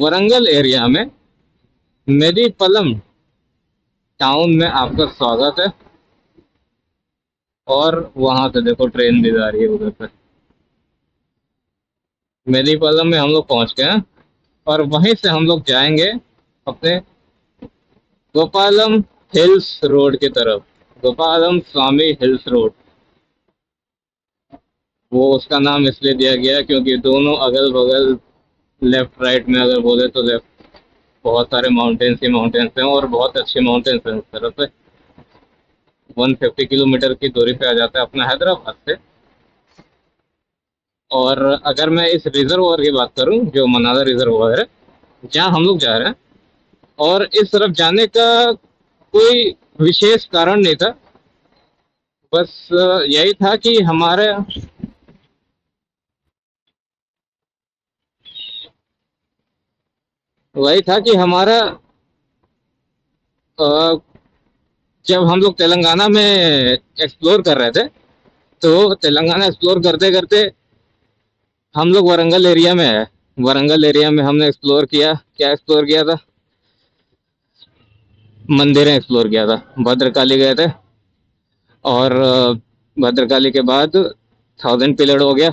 Warangal area में मेदीपल्लम town में आपका स्वागत है। और वहां से देखो ट्रेन भी जा रही है उधर से। मेदीपल्लम में हम लोग पहुंच गए हैं और वहीं से हम लोग जाएंगे अपने गोपालम हिल्स रोड की तरफ। गोपालम स्वामी हिल्स रोड, वो उसका नाम इसलिए दिया गया है क्योंकि दोनों अगल बगल लेफ्ट राइट में अगर बोले तो लेफ्ट बहुत सारे माउंटेन्स ही माउंटेन्स हैं और बहुत अच्छे माउंटेन्स हैं। उस तरफ से 150 किलोमीटर की दूरी पे आ जाता है अपना हैदराबाद से। और अगर मैं इस रिजर्वायर की बात करूं जो मनाला रिजर्वायर है जहां हम लोग जा रहे हैं, और इस तरफ जाने का कोई विशेष कारण नहीं था, बस यही था कि हमारा अ, जब हम लोग तेलंगाना में एक्सप्लोर कर रहे थे तो तेलंगाना एक्सप्लोर करते करते हम लोग वरंगल एरिया में है। वरंगल एरिया में हमने एक्सप्लोर किया, क्या एक्सप्लोर किया था, मंदिरें एक्सप्लोर किया था। भद्रकाली गए थे और भद्रकाली के बाद 1000 पिलर हो गया।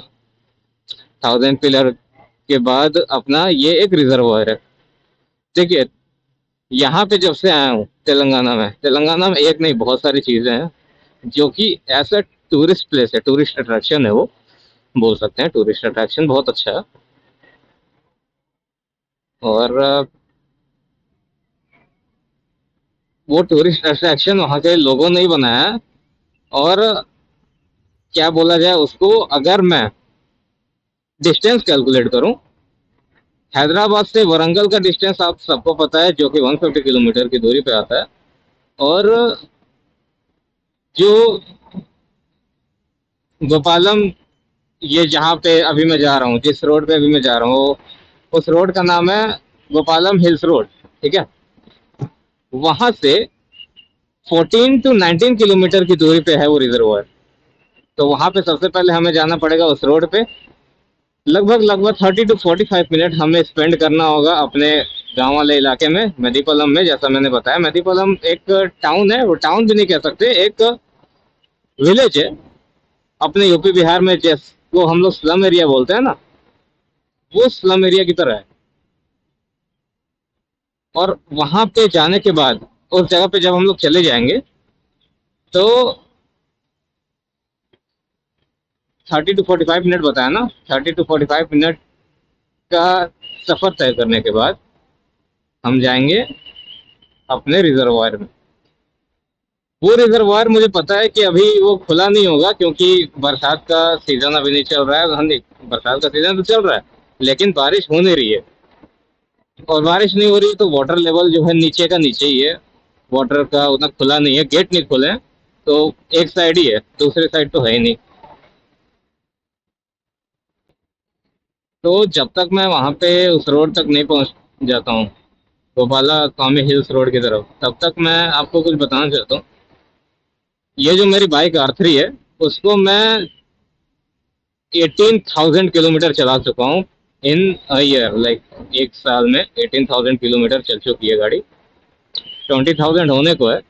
1000 पिलर के बाद अपना ये एक रिजर्वायर है। देखिए, यहाँ पे जब से आया हूँ तेलंगाना में एक नहीं बहुत सारी चीज़ें हैं जो कि ऐसा टूरिस्ट प्लेस है, टूरिस्ट अट्रैक्शन है, वो बोल सकते हैं टूरिस्ट अट्रैक्शन बहुत अच्छा है। और वो टूरिस्ट अट्रैक्शन वहाँ के लोगों ने ही बनाया है। और क्या बोला जाए उसको, अगर मैं डिस्टेंस कैलकुलेट करूं, हैदराबाद से वरंगल का डिस्टेंस आप सबको पता है जो कि 150 किलोमीटर की दूरी पे आता है। और जो गोपालम, ये जहाँ पे अभी मैं जा रहा हूँ, जिस रोड पे अभी मैं जा रहा हूँ, उस रोड का नाम है गोपालम हिल्स रोड, ठीक है। वहां से 14 टू 19 किलोमीटर की दूरी पे है वो रिजर्वायर। तो वहां पे सबसे पहले हमें जाना पड़ेगा उस रोड पे। लगभग 30 टू 45 मिनट हमें स्पेंड करना होगा अपने गांव वाले इलाके में, मेदीपल्लम में। जैसा मैंने बताया, मेदीपल्लम एक टाउन है, वो टाउन भी नहीं कह सकते, एक विलेज है अपने यूपी बिहार में। जैसे वो हम लोग स्लम एरिया बोलते हैं ना, वो स्लम एरिया की तरह है। और वहां पे जाने के बाद, उस जगह पे जब हम लोग चले जाएंगे तो 30 टू 45 मिनट बताया ना, 30 टू 45 मिनट का सफर तय करने के बाद हम जाएंगे अपने रिजर्वायर में। वो रिजर्वायर मुझे पता है कि अभी वो खुला नहीं होगा क्योंकि बरसात का सीजन अभी नहीं चल रहा है। हाँ नहीं, बरसात का सीजन तो चल रहा है लेकिन बारिश हो नहीं रही है। और बारिश नहीं हो रही तो वाटर लेवल जो है नीचे का नीचे ही है। वाटर का उतना खुला नहीं है, गेट नहीं खुले हैं। तो एक साइड ही है, दूसरी साइड तो है ही नहीं। तो जब तक मैं वहां पे उस रोड तक नहीं पहुंच जाता हूँ, गोपाला स्वामी हिल्स रोड की तरफ, तब तक मैं आपको कुछ बताना चाहता हूँ। ये जो मेरी बाइक R3 है, उसको मैं 18,000 किलोमीटर चला चुका हूँ इन अ ईयर। लाइक एक साल में 18,000 किलोमीटर चल चुकी है गाड़ी। 20,000 होने को है।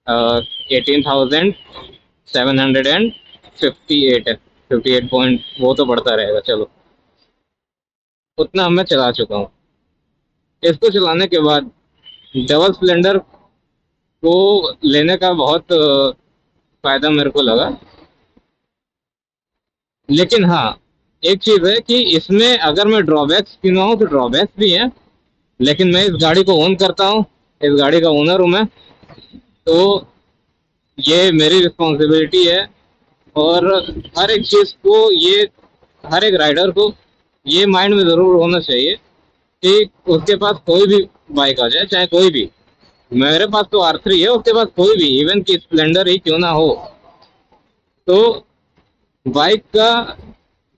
18,758 है। 58 पॉइंट वो तो बढ़ता रहेगा, चलो उतना मैं चला चुका हूँ। इसको चलाने के बाद डबल स्प्लेंडर को लेने का बहुत फायदा मेरे को लगा। लेकिन हाँ, एक चीज है कि इसमें अगर मैं ड्रॉबैक्स गिनवाऊं तो ड्रॉबैक्स भी हैं। लेकिन मैं इस गाड़ी को ओन करता हूँ, इस गाड़ी का ओनर हूँ मैं, तो ये मेरी रिस्पॉन्सिबिलिटी है। और हर एक चीज को ये, हर एक राइडर को ये माइंड में जरूर होना चाहिए कि उसके पास कोई भी बाइक आ जाए, चाहे कोई भी, मेरे पास तो R3 है, उसके पास कोई भी इवन की स्प्लेंडर ही क्यों ना हो, तो बाइक का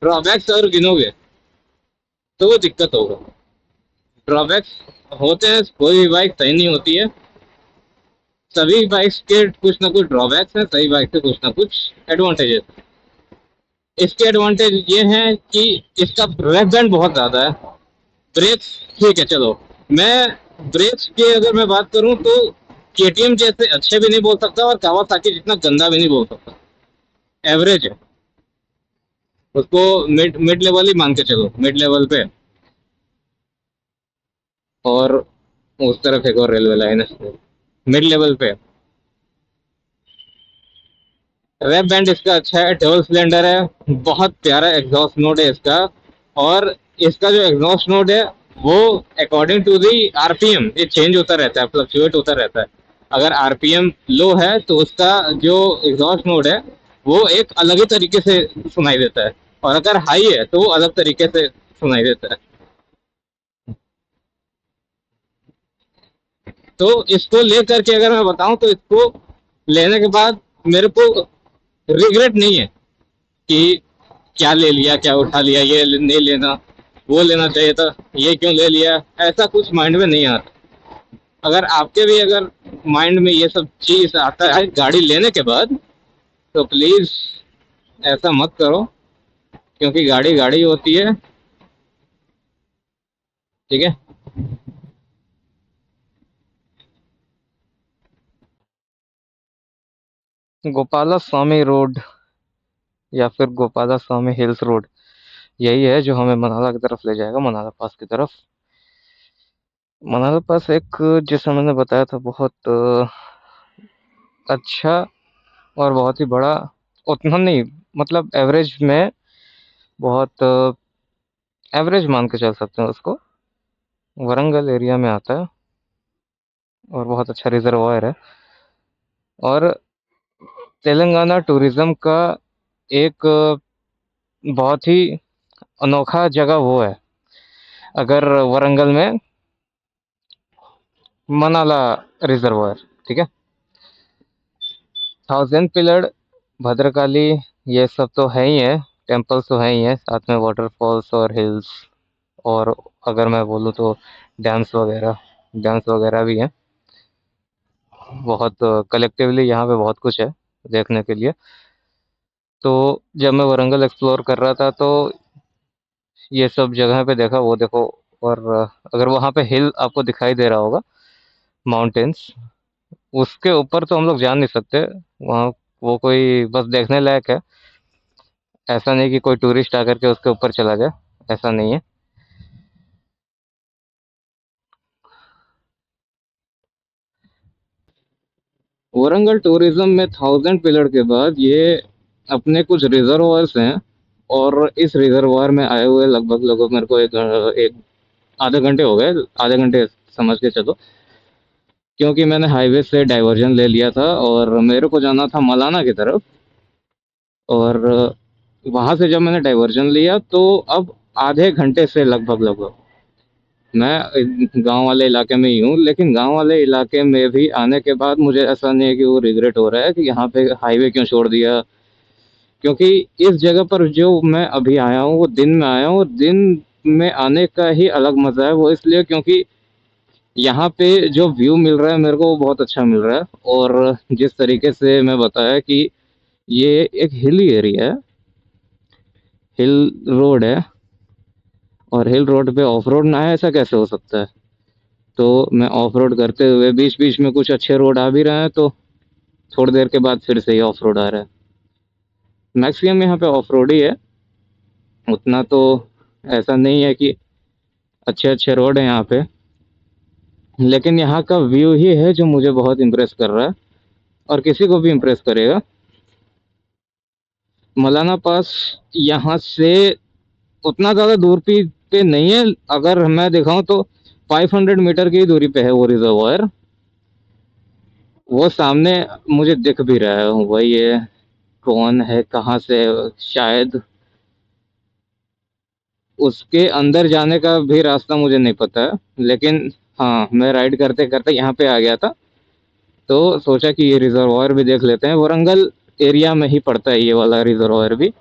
ड्रॉबैक्स अगर गिनोगे तो वो दिक्कत होगा। ड्रॉबैक्स होते हैं, कोई भी बाइक सही नहीं होती है। सभी बाइक्स के कुछ ना कुछ ड्रॉबैक्स हैं, सभी बाइक के कुछ ना कुछ एडवांटेजेस। इसके एडवांटेज ये हैं कि इसका रेव बैंड बहुत ज़्यादा है। ब्रेक्स ठीक है चलो, मैं ब्रेक्स की अगर मैं बात करूं तो केटीएम जैसे अच्छे भी नहीं बोल सकता और कावासाकी जितना गंदा भी नहीं बोल सकता, एवरेज है। उसको मिड मिड लेवल ही मान के चलो, मिड लेवल पे। और उस तरफ एक और रेलवे लाइन है, मिड लेवल पे। रैप बैंड इसका अच्छा है, डबल सिलेंडर है, बहुत प्यारा एग्जॉस्ट नोड है इसका। और इसका जो एग्जॉस्ट नोड है वो अकॉर्डिंग टू दी आरपीएम ये चेंज होता रहता है, फ्लक्चुएट होता रहता है। अगर आरपीएम लो है तो उसका जो एग्जॉस्ट नोड है वो एक अलग ही तरीके से सुनाई देता है, और अगर हाई है तो वो अलग तरीके से सुनाई देता है। तो इसको लेकर के अगर मैं बताऊं तो इसको लेने के बाद मेरे को रिग्रेट नहीं है कि क्या ले लिया, क्या उठा लिया, ये नहीं लेना, वो लेना चाहिए था, ये क्यों ले लिया, ऐसा कुछ माइंड में नहीं आता। अगर आपके भी अगर माइंड में ये सब चीज आता है गाड़ी लेने के बाद, तो प्लीज ऐसा मत करो, क्योंकि गाड़ी गाड़ी होती है। ठीक है। गोपाला स्वामी रोड या फिर गोपाला स्वामी हिल्स रोड, यही है जो हमें मनाला की तरफ ले जाएगा, मनाला पास की तरफ। मनाला पास एक, जैसा मैंने बताया था, बहुत अच्छा और बहुत ही बड़ा, उतना नहीं, मतलब एवरेज में, बहुत एवरेज मान के चल सकते हैं उसको। वरंगल एरिया में आता है और बहुत अच्छा रिजर्वायर है। और तेलंगाना टूरिज्म का एक बहुत ही अनोखा जगह वो है, अगर वरंगल में मनाला रिजर्वायर, ठीक है। थाउजेंड पिलर, भद्रकाली, ये सब तो है ही है, टेम्पल्स तो है ही है, साथ में वाटरफॉल्स और हिल्स। और अगर मैं बोलूँ तो डैम्स वगैरह भी हैं। बहुत कलेक्टिवली यहाँ पे बहुत कुछ है देखने के लिए। तो जब मैं वरंगल एक्सप्लोर कर रहा था तो ये सब जगह पे देखा, वो देखो। और अगर वहाँ पे हिल आपको दिखाई दे रहा होगा, माउंटेन्स, उसके ऊपर तो हम लोग जा नहीं सकते वहाँ। वो कोई बस देखने लायक है, ऐसा नहीं कि कोई टूरिस्ट आकर के उसके ऊपर चला जाए, ऐसा नहीं है। वारंगल टूरिज्म में थाउजेंड पिलर के बाद ये अपने कुछ रिजर्वायर्स हैं, और इस रिजर्वायर में आए हुए लगभग लगभग मेरे को एक आधे घंटे हो गए, आधे घंटे समझ के चलो। क्योंकि मैंने हाईवे से डाइवर्जन ले लिया था और मेरे को जाना था मलाना की तरफ। और वहाँ से जब मैंने डाइवर्जन लिया तो अब आधे घंटे से लगभग लगभग मैं गांव वाले इलाके में ही हूँ, लेकिन गांव वाले इलाके में भी आने के बाद मुझे ऐसा नहीं है कि वो रिग्रेट हो रहा है कि यहाँ पे हाईवे क्यों छोड़ दिया। क्योंकि इस जगह पर जो मैं अभी आया हूँ वो दिन में आया हूँ, और दिन में आने का ही अलग मज़ा है। वो इसलिए क्योंकि यहाँ पे जो व्यू मिल रहा है मेरे को वो बहुत अच्छा मिल रहा है। और जिस तरीके से मैं बताया कि ये एक हिली एरिया है, हिल रोड है, और हिल रोड पे ऑफ रोड ना है ऐसा कैसे हो सकता है। तो मैं ऑफ रोड करते हुए बीच बीच में कुछ अच्छे रोड आ भी रहे हैं, तो थोड़ी देर के बाद फिर से ही ऑफ रोड आ रहा है। मैक्सिमम यहाँ पे ऑफ रोड ही है, उतना तो ऐसा नहीं है कि अच्छे अच्छे रोड हैं यहाँ पे। लेकिन यहाँ का व्यू ही है जो मुझे बहुत इम्प्रेस कर रहा है, और किसी को भी इम्प्रेस करेगा। मौलाना पास यहाँ से उतना ज़्यादा दूर पे नहीं है, अगर मैं दिखाऊं तो 500 मीटर की दूरी पे है वो रिजर्वायर। वो सामने मुझे दिख भी रहा है, वही है। कौन है, कहाँ से, शायद उसके अंदर जाने का भी रास्ता मुझे नहीं पता है, लेकिन हाँ मैं राइड करते करते यहाँ पे आ गया था, तो सोचा कि ये रिजर्वायर भी देख लेते हैं। वारंगल एरिया में ही पड़ता है ये वाला रिजर्वायर भी।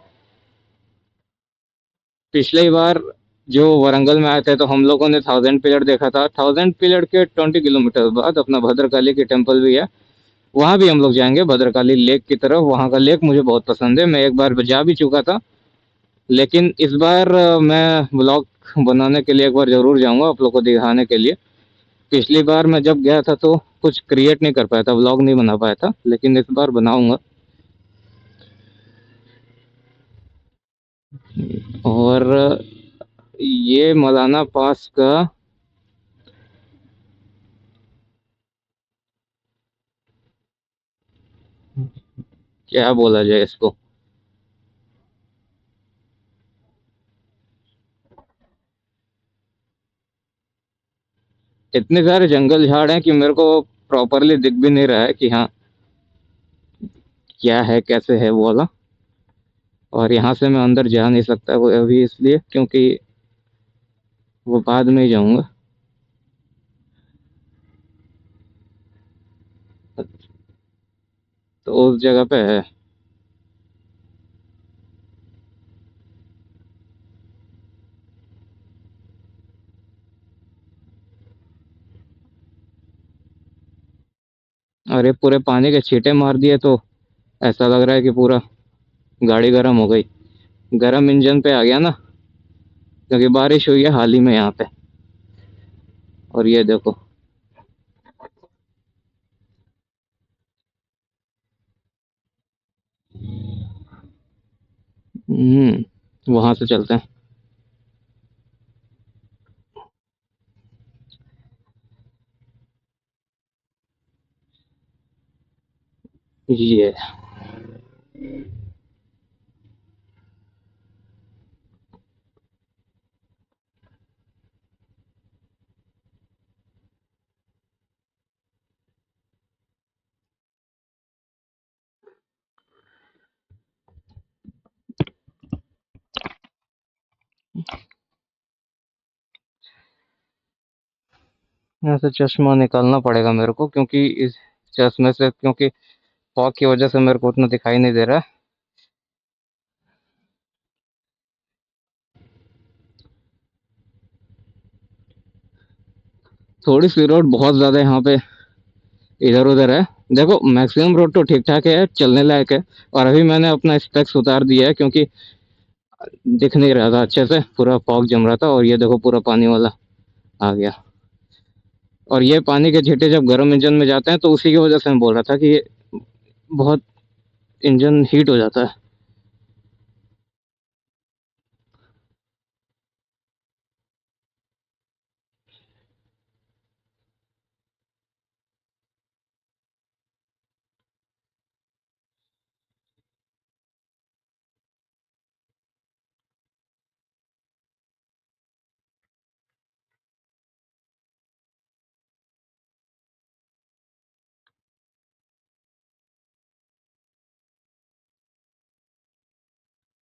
पिछली बार जो वारंगल में आए थे तो हम लोगों ने थाउजेंड पिलर देखा था, थाउजेंड पिलर के 20 किलोमीटर बाद अपना भद्रकाली की टेम्पल भी है, वहाँ भी हम लोग जाएंगे भद्रकाली लेक की तरफ। वहाँ का लेक मुझे बहुत पसंद है, मैं एक बार जा भी चुका था। लेकिन इस बार मैं ब्लॉग बनाने के लिए एक बार ज़रूर जाऊँगा आप लोग को दिखाने के लिए। पिछली बार मैं जब गया था तो कुछ क्रिएट नहीं कर पाया था, व्लॉग नहीं बना पाया था, लेकिन इस बार बनाऊंगा। और ये मौलाना पास का क्या बोला जाए इसको, इतने सारे जंगल झाड़ हैं कि मेरे को प्रॉपरली दिख भी नहीं रहा है कि हाँ क्या है कैसे है वो वाला। और यहाँ से मैं अंदर जा नहीं सकता वो अभी, इसलिए क्योंकि वो बाद में ही जाऊंगा। तो उस जगह पे है। और ये पूरे पानी के छींटे मार दिए तो ऐसा लग रहा है कि पूरा गाड़ी गर्म हो गई, गर्म इंजन पे आ गया ना, क्योंकि बारिश हुई है हाल ही में यहाँ पे। और ये देखो। वहां से चलते हैं। ये यहाँ से चश्मा निकालना पड़ेगा मेरे को, क्योंकि इस चश्मे से, क्योंकि फॉग की वजह से मेरे को उतना दिखाई नहीं दे रहा है। थोड़ी सी रोड बहुत ज्यादा यहाँ पे इधर उधर है। देखो मैक्सिमम रोड तो ठीक ठाक है, चलने लायक है। और अभी मैंने अपना स्पेक्स उतार दिया है क्योंकि दिख नहीं रहा था अच्छे से, पूरा फॉग जम रहा था। और ये देखो पूरा पानी वाला आ गया। और ये पानी के छींटे जब गर्म इंजन में जाते हैं तो उसी की वजह से मैं बोल रहा था कि ये बहुत इंजन हीट हो जाता है।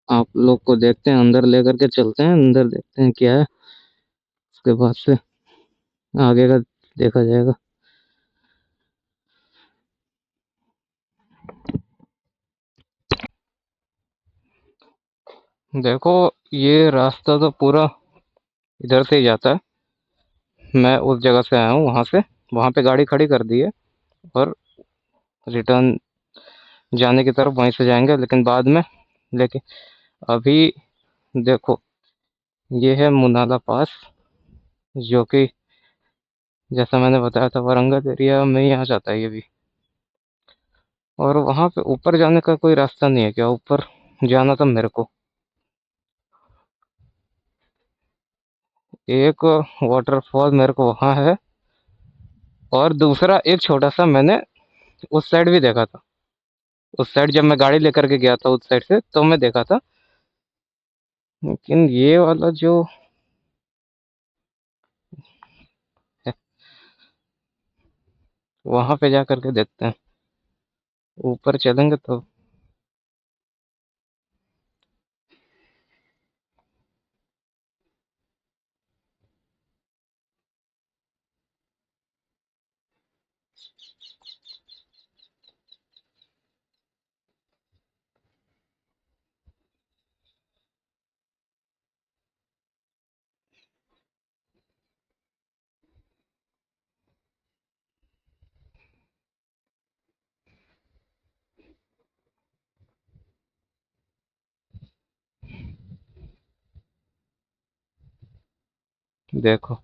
आप लोग को देखते हैं, अंदर लेकर के चलते हैं, अंदर देखते हैं क्या है, उसके बाद से आगे का देखा जाएगा। देखो ये रास्ता तो पूरा इधर से ही जाता है। मैं उस जगह से आया हूँ, वहां से, वहां पे गाड़ी खड़ी कर दी है। और रिटर्न जाने की तरफ वहीं से जाएंगे, लेकिन बाद में। लेकिन अभी देखो, ये है मुनाला पास, जो कि जैसा मैंने बताया था वारंगल एरिया में ही आ जाता है ये भी। और वहां पे ऊपर जाने का कोई रास्ता नहीं है क्या? ऊपर जाना था मेरे को। एक वाटरफॉल मेरे को वहां है, और दूसरा एक छोटा सा मैंने उस साइड भी देखा था। उस साइड जब मैं गाड़ी लेकर के गया था उस साइड से, तो मैं देखा था। लेकिन ये वाला जो है, वहां पे जा करके देखते हैं, ऊपर चलेंगे तो। देखो।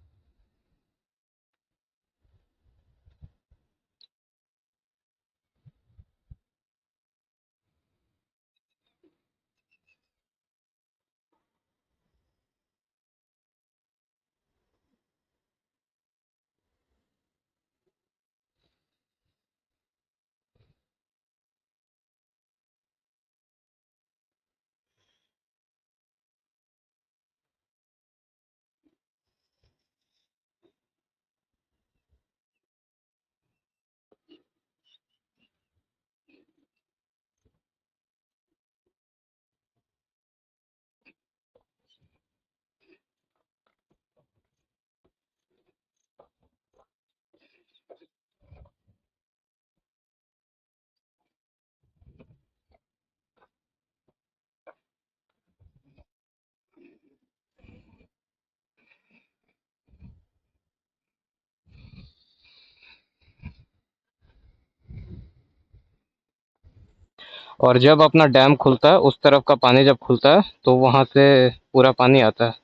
और जब अपना डैम खुलता है, उस तरफ का पानी जब खुलता है तो वहां से पूरा पानी आता है,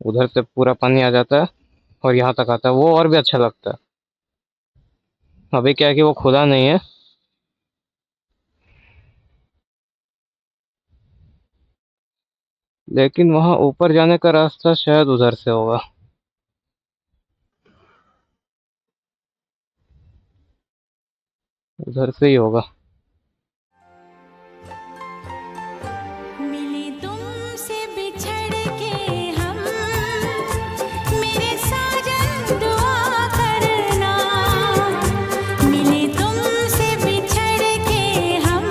उधर से पूरा पानी आ जाता है और यहाँ तक आता है, वो और भी अच्छा लगता है। अभी क्या है कि वो खुला नहीं है, लेकिन वहां ऊपर जाने का रास्ता शायद उधर से होगा। उधर से ही होगा। मिले तुमसे बिछड़ के हम, मेरे साजन दुआ करना। मिले तुमसे बिछड़ के हम,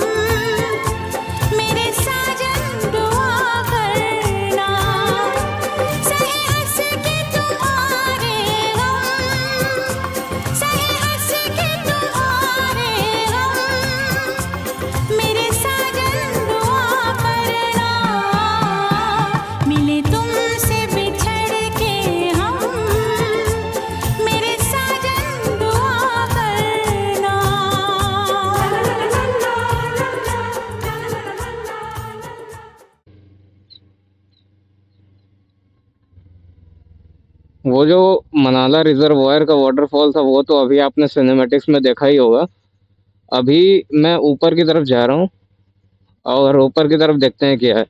मेरे साजन दुआ करना। सहे हंस के तुम्हारे गम, सहे हंस के तुम्हारे गम, मेरे साजन दुआ करना। मिले तुमसे बिछड़ के हम, मेरे साजन दुआ करना। वो जो मनाला रिजर्वायर का वाटरफॉल था, वो तो अभी आपने सिनेमैटिक्स में देखा ही होगा। अभी मैं ऊपर की तरफ जा रहा हूँ और ऊपर की तरफ देखते हैं क्या है,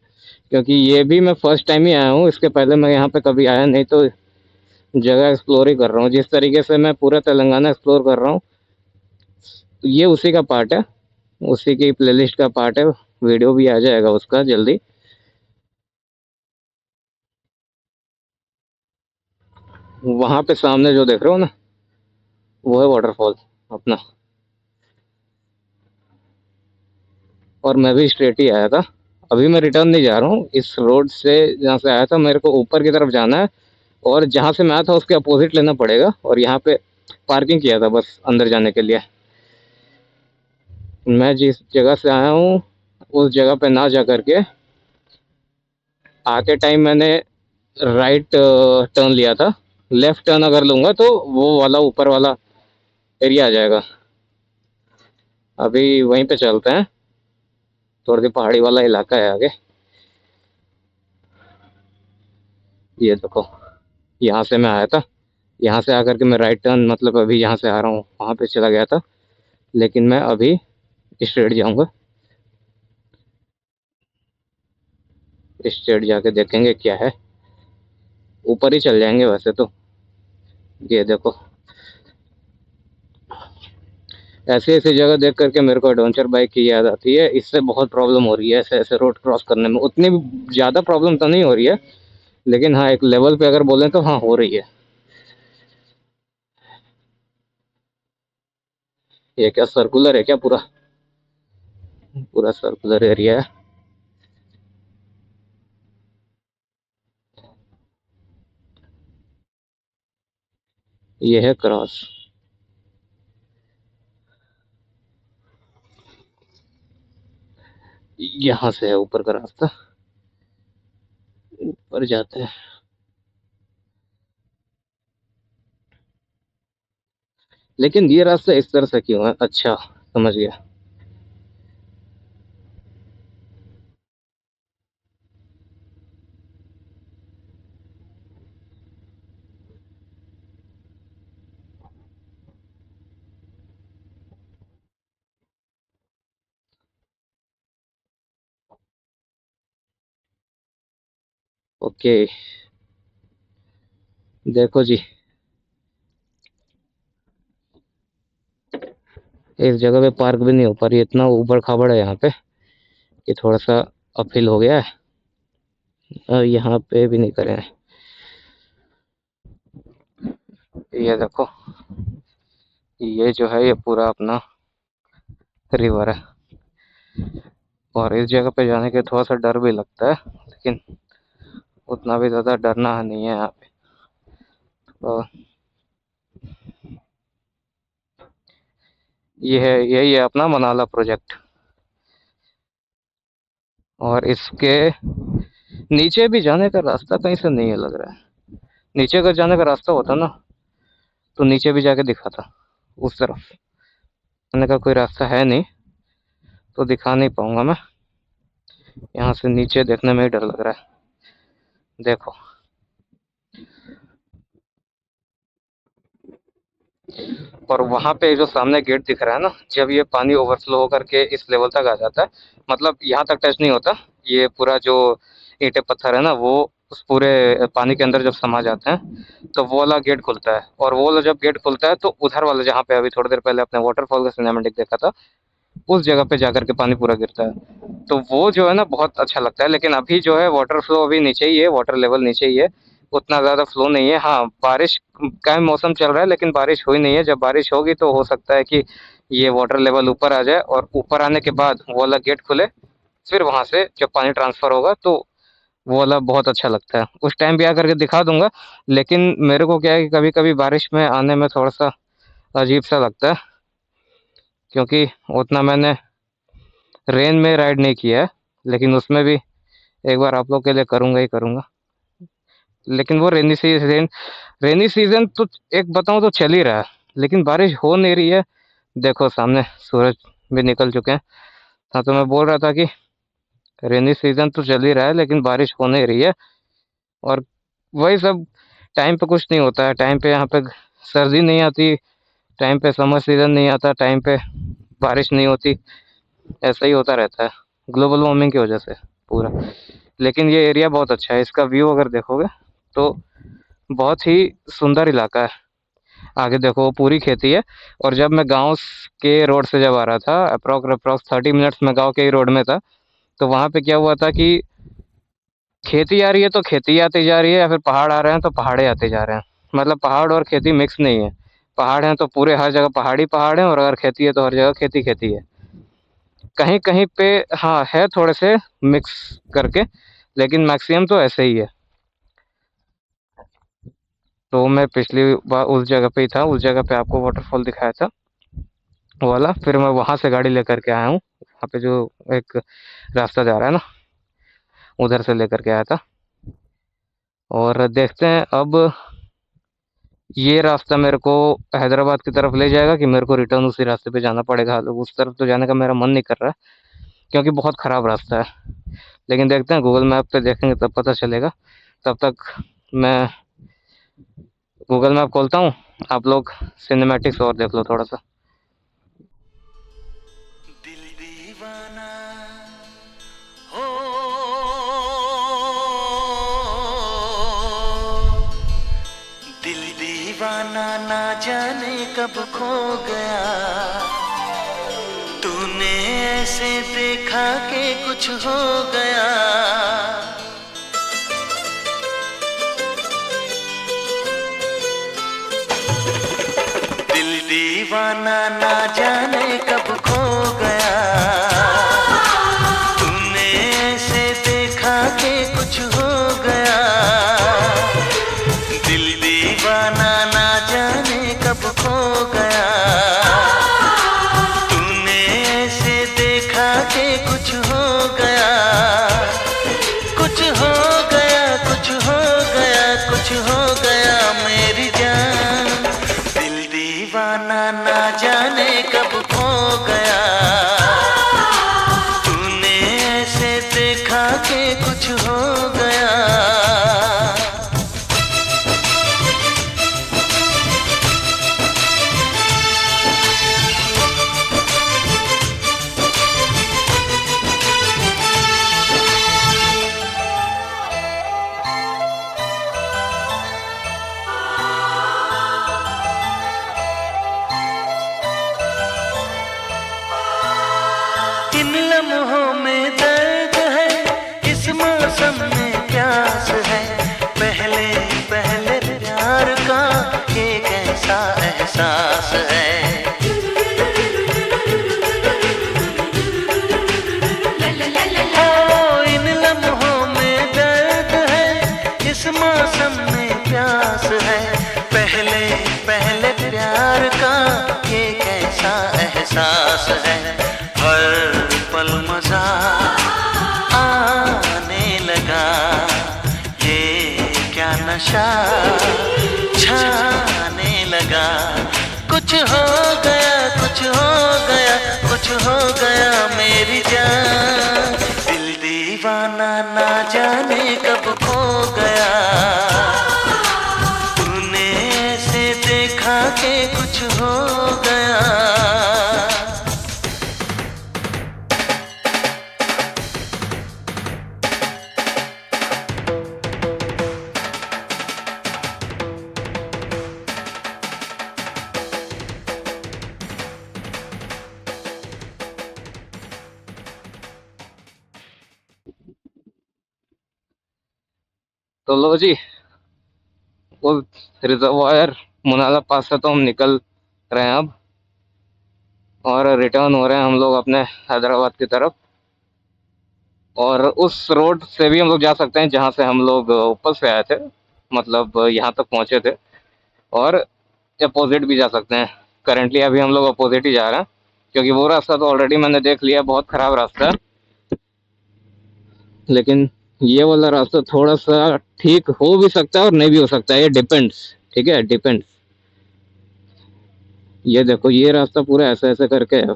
क्योंकि ये भी मैं फर्स्ट टाइम ही आया हूँ। इसके पहले मैं यहाँ पे कभी आया नहीं, तो जगह एक्सप्लोर ही कर रहा हूँ। जिस तरीके से मैं पूरा तेलंगाना एक्सप्लोर कर रहा हूँ, ये उसी का पार्ट है, उसी की प्लेलिस्ट का पार्ट है। वीडियो भी आ जाएगा उसका जल्दी। वहाँ पे सामने जो देख रहे हो ना, वो है वाटरफॉल अपना। और मैं भी स्ट्रेट ही आया था। अभी मैं रिटर्न नहीं जा रहा हूँ इस रोड से, जहाँ से आया था। मेरे को ऊपर की तरफ जाना है, और जहाँ से मैं आया था उसके अपोजिट लेना पड़ेगा। और यहाँ पे पार्किंग किया था बस अंदर जाने के लिए। मैं जिस जगह से आया हूँ उस जगह पे ना जा करके आते टाइम मैंने राइट टर्न लिया था। लेफ्ट टर्न अगर लूँगा तो वो वाला ऊपर वाला एरिया आ जाएगा। अभी वहीं पे चलते हैं, थोड़ी सी पहाड़ी वाला इलाका है आगे। ये देखो, यहाँ से मैं आया था। यहाँ से आकर के मैं राइट टर्न, मतलब अभी यहाँ से आ रहा हूँ, वहाँ पे चला गया था। लेकिन मैं अभी स्ट्रेट जाऊँगा। स्ट्रेट जाके देखेंगे क्या है। ऊपर ही चल जाएंगे वैसे तो। ये देखो, ऐसी ऐसी जगह देख करके मेरे को एडवेंचर बाइक की याद आती है। इससे बहुत प्रॉब्लम हो रही है ऐसे ऐसे रोड क्रॉस करने में। उतनी ज़्यादा प्रॉब्लम तो नहीं हो रही है, लेकिन हाँ, एक लेवल पे अगर बोलें तो हाँ, हो रही है। ये क्या सर्कुलर है क्या? पूरा पूरा सर्कुलर एरिया है। ये है क्रॉस। यहाँ से है ऊपर का रास्ता, ऊपर जाते हैं। लेकिन ये रास्ता इस तरह से क्यों है? अच्छा, समझ गया। ओके, देखो जी, इस जगह पे पार्क भी नहीं हो पा रही, इतना ऊबड़ खाबड़ है यहाँ पे कि थोड़ा सा अपहिल हो गया है। और यहाँ पे भी नहीं करे हैं। ये देखो, ये जो है ये पूरा अपना रिवर है, और इस जगह पे जाने के थोड़ा सा डर भी लगता है, लेकिन उतना भी ज़्यादा डरना नहीं है यहाँ पे। तो ये है, यही है अपना मनाला प्रोजेक्ट, और इसके नीचे भी जाने का रास्ता कहीं से नहीं है लग रहा है। नीचे अगर जाने का रास्ता होता ना तो नीचे भी जाके दिखाता, उस तरफ जाने का कोई रास्ता है नहीं, तो दिखा नहीं पाऊंगा मैं। यहाँ से नीचे देखने में ही डर लग रहा है। देखो, और वहां पे जो सामने गेट दिख रहा है ना, जब ये पानी ओवरफ्लो होकर के इस लेवल तक आ जाता है, मतलब यहाँ तक टच नहीं होता, ये पूरा जो ईंटे पत्थर है ना वो उस पूरे पानी के अंदर जब समा जाते हैं तो वो वाला गेट खुलता है, और वो वाला जब गेट खुलता है तो उधर वाला जहाँ पे अभी थोड़ी देर पहले अपने वाटरफॉल का सिनेमैटिक देखा था, उस जगह पे जाकर के पानी पूरा गिरता है। तो वो जो है ना बहुत अच्छा लगता है। लेकिन अभी जो है वाटर फ्लो अभी नीचे ही है, वाटर लेवल नीचे ही है, उतना ज़्यादा फ्लो नहीं है। हाँ, बारिश का मौसम चल रहा है लेकिन बारिश हुई नहीं है। जब बारिश होगी तो हो सकता है कि ये वाटर लेवल ऊपर आ जाए, और ऊपर आने के बाद वो वाला गेट खुले, फिर वहाँ से जब पानी ट्रांसफ़र होगा तो वो वाला बहुत अच्छा लगता है। उस टाइम भी आकर के दिखा दूंगा। लेकिन मेरे को क्या है कि कभी कभी बारिश में आने में थोड़ा सा अजीब सा लगता है, क्योंकि उतना मैंने रेन में राइड नहीं किया है, लेकिन उसमें भी एक बार आप लोग के लिए करूँगा ही करूँगा। लेकिन वो रेनी सीजन तो एक बताऊँ तो चल ही रहा है, लेकिन बारिश हो नहीं रही है। देखो सामने सूरज भी निकल चुके हैं। हाँ, तो मैं बोल रहा था कि रेनी सीजन तो चल ही रहा है लेकिन बारिश हो नहीं रही है, और वही सब, टाइम पे कुछ नहीं होता है। टाइम पे यहाँ पे सर्दी नहीं आती, टाइम पे समर सीजन नहीं आता, टाइम पे बारिश नहीं होती, ऐसा ही होता रहता है ग्लोबल वार्मिंग की वजह से पूरा। लेकिन ये एरिया बहुत अच्छा है, इसका व्यू अगर देखोगे तो बहुत ही सुंदर इलाका है। आगे देखो वो पूरी खेती है, और जब मैं गांव के रोड से जब आ रहा था, अप्रॉक्स 30 मिनट्स में गांव के ही रोड में था, तो वहाँ पे क्या हुआ था कि खेती आ रही है तो खेती आती जा रही है, या फिर पहाड़ आ रहे हैं तो पहाड़े आते जा रहे हैं। मतलब पहाड़ और खेती मिक्स नहीं है। पहाड़ हैं तो पूरे हर जगह पहाड़ी पहाड़ हैं, और अगर खेती है तो हर जगह खेती खेती है। कहीं कहीं पे हाँ है थोड़े से मिक्स करके, लेकिन मैक्सिमम तो ऐसे ही है। तो मैं पिछली बार उस जगह पे ही था, उस जगह पे आपको वाटरफॉल दिखाया था वो वाला, फिर मैं वहाँ से गाड़ी लेकर के आया हूँ। वहाँ पे जो एक रास्ता जा रहा है ना, उधर से लेकर के आया था। और देखते हैं अब ये रास्ता मेरे को हैदराबाद की तरफ ले जाएगा कि मेरे को रिटर्न उसी रास्ते पे जाना पड़ेगा। उस तरफ तो जाने का मेरा मन नहीं कर रहा है, क्योंकि बहुत ख़राब रास्ता है। लेकिन देखते हैं, गूगल मैप पे देखेंगे तब पता चलेगा। तब तक मैं गूगल मैप खोलता हूँ, आप लोग सिनेमैटिक्स और देख लो थोड़ा सा। दिल दीवाना हो, दिल दीवाना ना जाने कब खो गया। तूने ऐसे देखा कि कुछ हो गया। दिल दीवाना ना जाने कब खो गया। तूने ऐसे देखा कि कुछ हो गया। दिल दीवाना ना जाने कब खो गया। तूने ऐसे देखा कि कुछ हो गया। कुछ हो गया, कुछ हो गया, कुछ हो गया मेरी जान। दिल दीवाना ना जाने कब खो गया। तूने ऐसे देखा कि कुछ हो गया। इन लम्हों में दर्द है, इस मौसम में प्यास है, पहले पहले प्यार का ये कैसा एहसास है। ओ इन लम्हों में दर्द है, इस मौसम में प्यास है, पहले पहले प्यार का ये कैसा एहसास है। हर पल मजा आने लगा, ये क्या नशा छाने लगा। कुछ हो गया, कुछ हो गया, कुछ हो गया मेरी जान। दिल दीवाना ना जाने कब खो गया, तूने ऐसे देखा कि कुछ हो गया। तो लो जी, वो रिजर्वायर मुनाला पास से तो हम निकल रहे हैं अब, और रिटर्न हो रहे हैं हम लोग अपने हैदराबाद की तरफ। और उस रोड से भी हम लोग जा सकते हैं जहाँ से हम लोग ऊपर से आए थे, मतलब यहाँ तक पहुँचे थे। और अपोजिट भी जा सकते हैं। करेंटली अभी हम लोग अपोजिट ही जा रहे हैं, क्योंकि वो रास्ता तो ऑलरेडी मैंने देख लिया, बहुत ख़राब रास्ता है। लेकिन ये वाला रास्ता थोड़ा सा ठीक हो भी सकता है और नहीं भी हो सकता है, ये डिपेंड्स। ठीक है, डिपेंड्स। ये देखो, ये रास्ता पूरा ऐसे ऐसे करके है।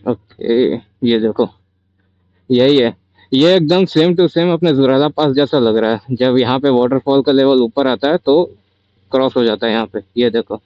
ओके, ये देखो, यही है। ये एकदम सेम टू सेम अपने जुराला पास जैसा लग रहा है। जब यहाँ पे वाटरफॉल का लेवल ऊपर आता है तो क्रॉस हो जाता है यहाँ पे, ये देखो।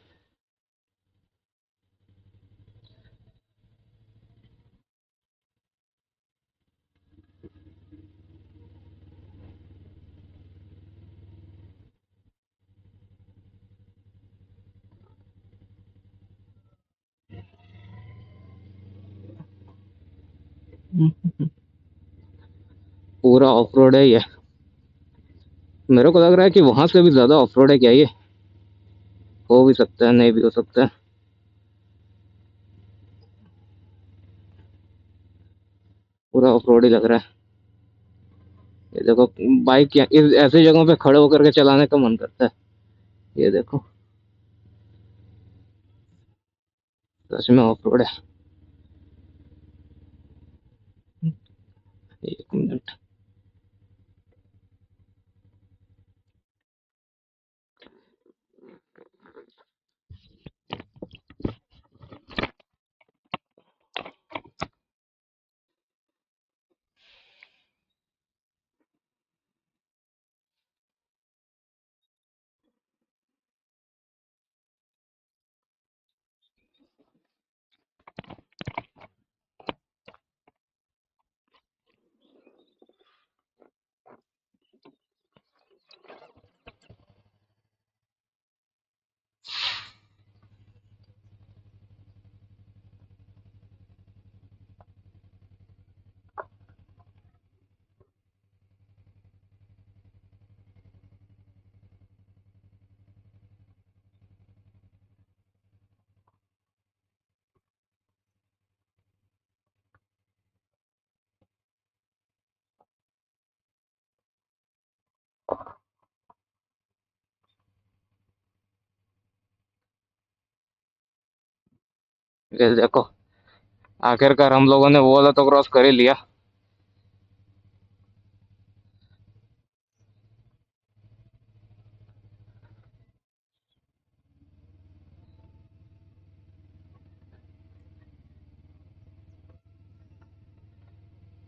पूरा ऑफ रोड है ये। मेरे को लग रहा है कि वहां से भी ज्यादा ऑफ रोड है क्या ये? हो भी सकता है, नहीं भी हो सकता है। पूरा ऑफ रोड ही लग रहा है। ये देखो, बाइक इस ऐसी जगहों पे खड़े होकर के चलाने का मन करता है। ये देखो, सच में ऑफ रोड है। एक मिनट। ये देखो, आखिरकार हम लोगों ने वो वाला तो क्रॉस कर ही लिया।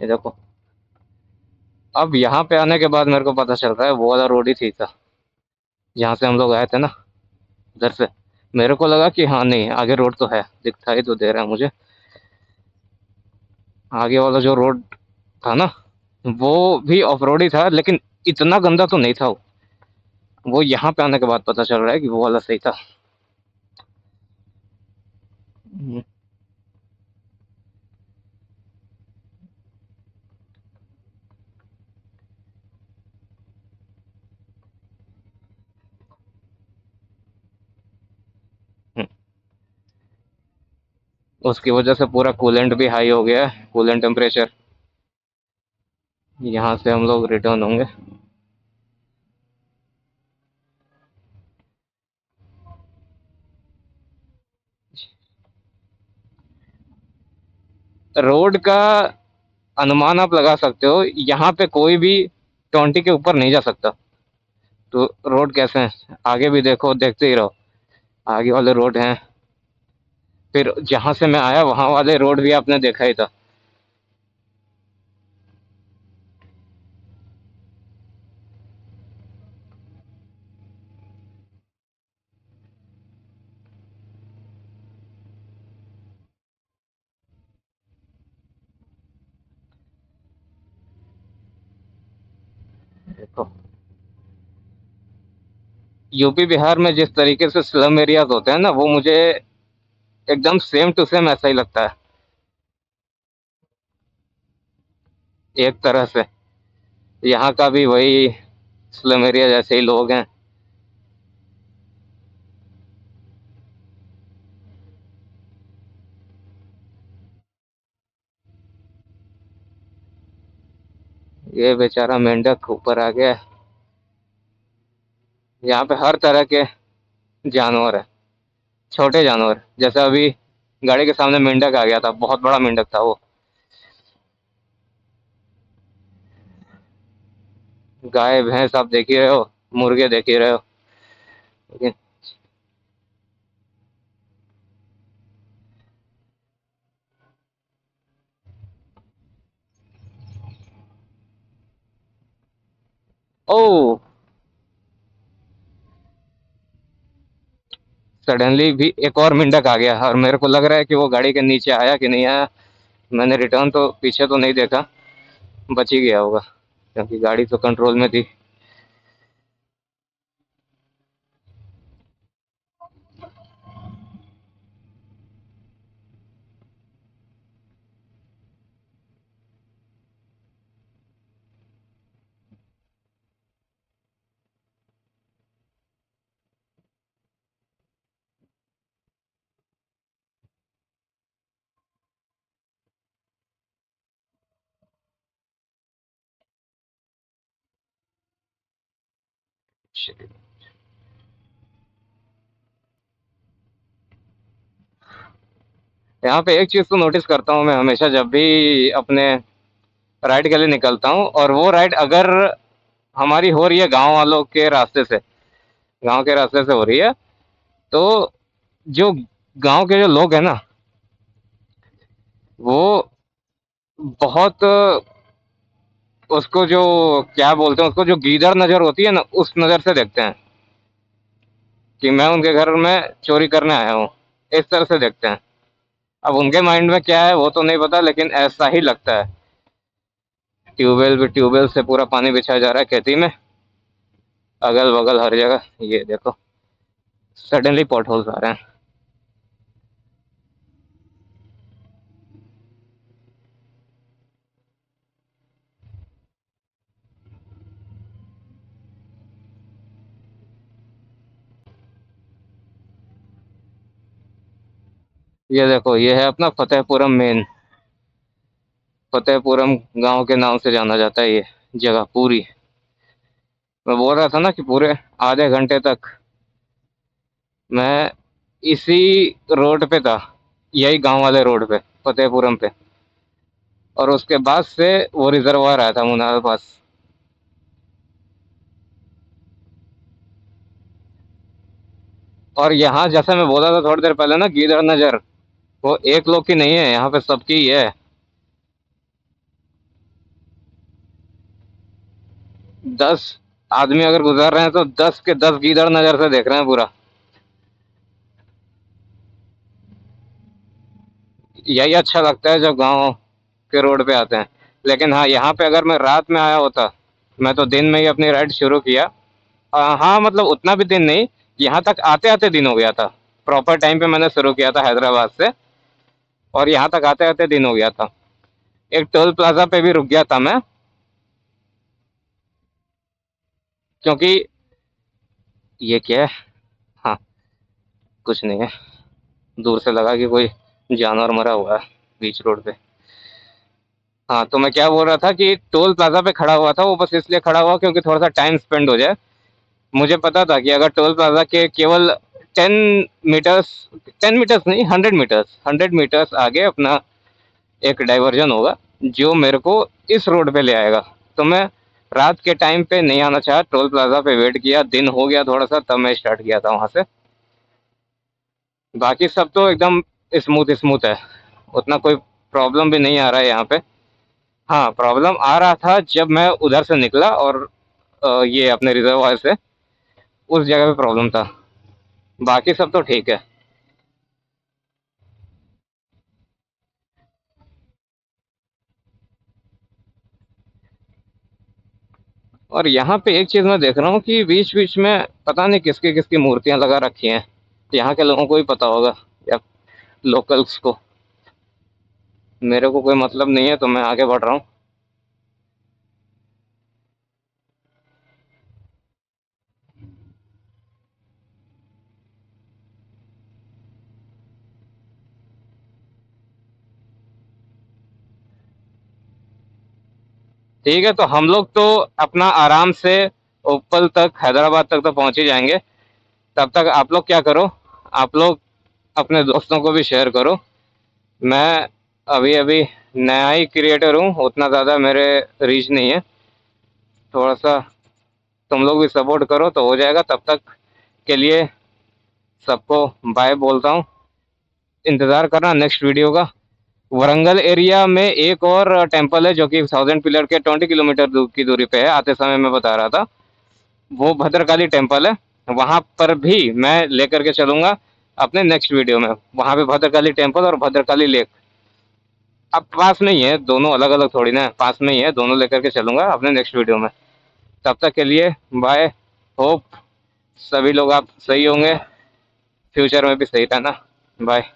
ये देखो, अब यहाँ पे आने के बाद मेरे को पता चल रहा है वो वाला रोड ही ठीक था, जहाँ से हम लोग आए थे ना, उधर से। मेरे को लगा कि हाँ नहीं, आगे रोड तो है, दिखाई तो दे रहा है मुझे। आगे वाला जो रोड था ना, वो भी ऑफ रोड ही था, लेकिन इतना गंदा तो नहीं था वो यहाँ पे आने के बाद पता चल रहा है कि वो वाला सही था। हम्म, हम्म। उसकी वजह से पूरा कूलेंट भी हाई हो गया है, कूलेंट टेम्परेचर। यहाँ से हम लोग रिटर्न होंगे। रोड का अनुमान आप लगा सकते हो, यहाँ पे कोई भी 20 के ऊपर नहीं जा सकता। तो रोड कैसे हैं, आगे भी देखो, देखते ही रहो, आगे वाले रोड हैं, फिर जहां से मैं आया वहां वाले रोड भी आपने देखा ही था। देखो, यूपी बिहार में जिस तरीके से स्लम एरियाज होते हैं ना, वो मुझे एकदम सेम टू सेम ऐसा ही लगता है, एक तरह से। यहाँ का भी वही स्लम एरिया जैसे ही लोग हैं। ये बेचारा मेंढक ऊपर आ गया है। यहाँ पे हर तरह के जानवर है, छोटे जानवर, जैसे अभी गाड़ी के सामने मेंढक आ गया था, बहुत बड़ा मेंढक था वो। गाय भैंस आप देख ही रहे हो, मुर्गे देख ही रहे हो, लेकिन ओ, सडनली भी एक और मेंढक आ गया, और मेरे को लग रहा है कि वो गाड़ी के नीचे आया कि नहीं आया। मैंने रिटर्न तो पीछे तो नहीं देखा, बच ही गया होगा क्योंकि गाड़ी तो कंट्रोल में थी। यहाँ पे एक चीज तो नोटिस करता हूँ मैं हमेशा, जब भी अपने राइड के लिए निकलता हूँ, और वो राइड अगर हमारी हो रही है गांव वालों के रास्ते से, गांव के रास्ते से हो रही है, तो जो गांव के जो लोग हैं ना, वो बहुत, उसको जो क्या बोलते हैं, उसको जो गीदड़ नजर होती है ना, उस नजर से देखते हैं कि मैं उनके घर में चोरी करने आया हूँ, इस तरह से देखते हैं। अब उनके माइंड में क्या है वो तो नहीं पता, लेकिन ऐसा ही लगता है। ट्यूबवेल से पूरा पानी बिछाया जा रहा है खेती में, अगल बगल हर जगह। ये देखो, सडनली पॉट होल्स आ रहे हैं। ये देखो, ये है अपना फतेहपुरम मेन, फतेहपुरम गांव के नाम से जाना जाता है ये जगह पूरी। मैं बोल रहा था ना कि पूरे आधे घंटे तक मैं इसी रोड पे था, यही गांव वाले रोड पे, फतेहपुरम पे। और उसके बाद से वो रिजर्वायर आया था मुनार पास। और यहाँ जैसा मैं बोला था थोड़ी देर पहले ना, गीदड़ नजर, वो एक लोग की नहीं है, यहाँ पे सबकी ही है। 10 आदमी अगर गुजर रहे हैं तो 10 के 10 गीदड़ नजर से देख रहे हैं पूरा। यही अच्छा लगता है जब गांव के रोड पे आते हैं। लेकिन हाँ, यहाँ पे अगर मैं रात में आया होता, मैं तो दिन में ही अपनी राइड शुरू किया। हाँ मतलब उतना भी दिन नहीं, यहाँ तक आते आते दिन हो गया था। प्रॉपर टाइम पे मैंने शुरू किया था हैदराबाद से, और यहाँ तक आते आते दिन हो गया था। एक टोल प्लाजा पे भी रुक गया था मैं, क्योंकि ये क्या है, हाँ कुछ नहीं है, दूर से लगा कि कोई जानवर मरा हुआ है बीच रोड पे। हाँ तो मैं क्या बोल रहा था कि टोल प्लाजा पे खड़ा हुआ था, वो बस इसलिए खड़ा हुआ क्योंकि थोड़ा सा टाइम स्पेंड हो जाए। मुझे पता था कि अगर टोल प्लाजा के केवल 10 मीटर्स, 10 मीटर्स नहीं, 100 मीटर्स आगे अपना एक डाइवर्जन होगा जो मेरे को इस रोड पे ले आएगा। तो मैं रात के टाइम पे नहीं आना चाहा, टोल प्लाजा पे वेट किया, दिन हो गया थोड़ा सा, तब मैं स्टार्ट किया था वहां से। बाकी सब तो एकदम स्मूथ स्मूथ है, उतना कोई प्रॉब्लम भी नहीं आ रहा है यहाँ पे। हाँ प्रॉब्लम आ रहा था जब मैं उधर से निकला और ये अपने रिजर्वायर से, उस जगह पे प्रॉब्लम था। बाकी सब तो ठीक है। और यहाँ पे एक चीज मैं देख रहा हूँ कि बीच बीच में पता नहीं किसकी किसकी मूर्तियां लगा रखी हैं। यहाँ के लोगों को ही पता होगा, या लोकल्स को। मेरे को कोई मतलब नहीं है, तो मैं आगे बढ़ रहा हूँ। ठीक है, तो हम लोग तो अपना आराम से उप्पल तक, हैदराबाद तक तो पहुंच ही जाएंगे। तब तक आप लोग क्या करो, आप लोग अपने दोस्तों को भी शेयर करो। मैं अभी अभी नया ही क्रिएटर हूँ, उतना ज़्यादा मेरे रीच नहीं है। थोड़ा सा तुम लोग भी सपोर्ट करो तो हो जाएगा। तब तक के लिए सबको बाय बोलता हूँ। इंतज़ार करना नेक्स्ट वीडियो का। वरंगल एरिया में एक और टेम्पल है जो कि 1000 पिलर के 20 किलोमीटर की दूरी पे है, आते समय मैं बता रहा था। वो भद्रकाली टेम्पल है, वहाँ पर भी मैं लेकर के चलूँगा अपने नेक्स्ट वीडियो में। वहाँ पे भद्रकाली टेम्पल और भद्रकाली लेक अब पास में ही है, दोनों अलग अलग थोड़ी ना, पास में ही है, दोनों लेकर के चलूँगा अपने नेक्स्ट वीडियो में। तब तक के लिए बाय। होप सभी लोग आप सही होंगे, फ्यूचर में भी सही रहना। बाय।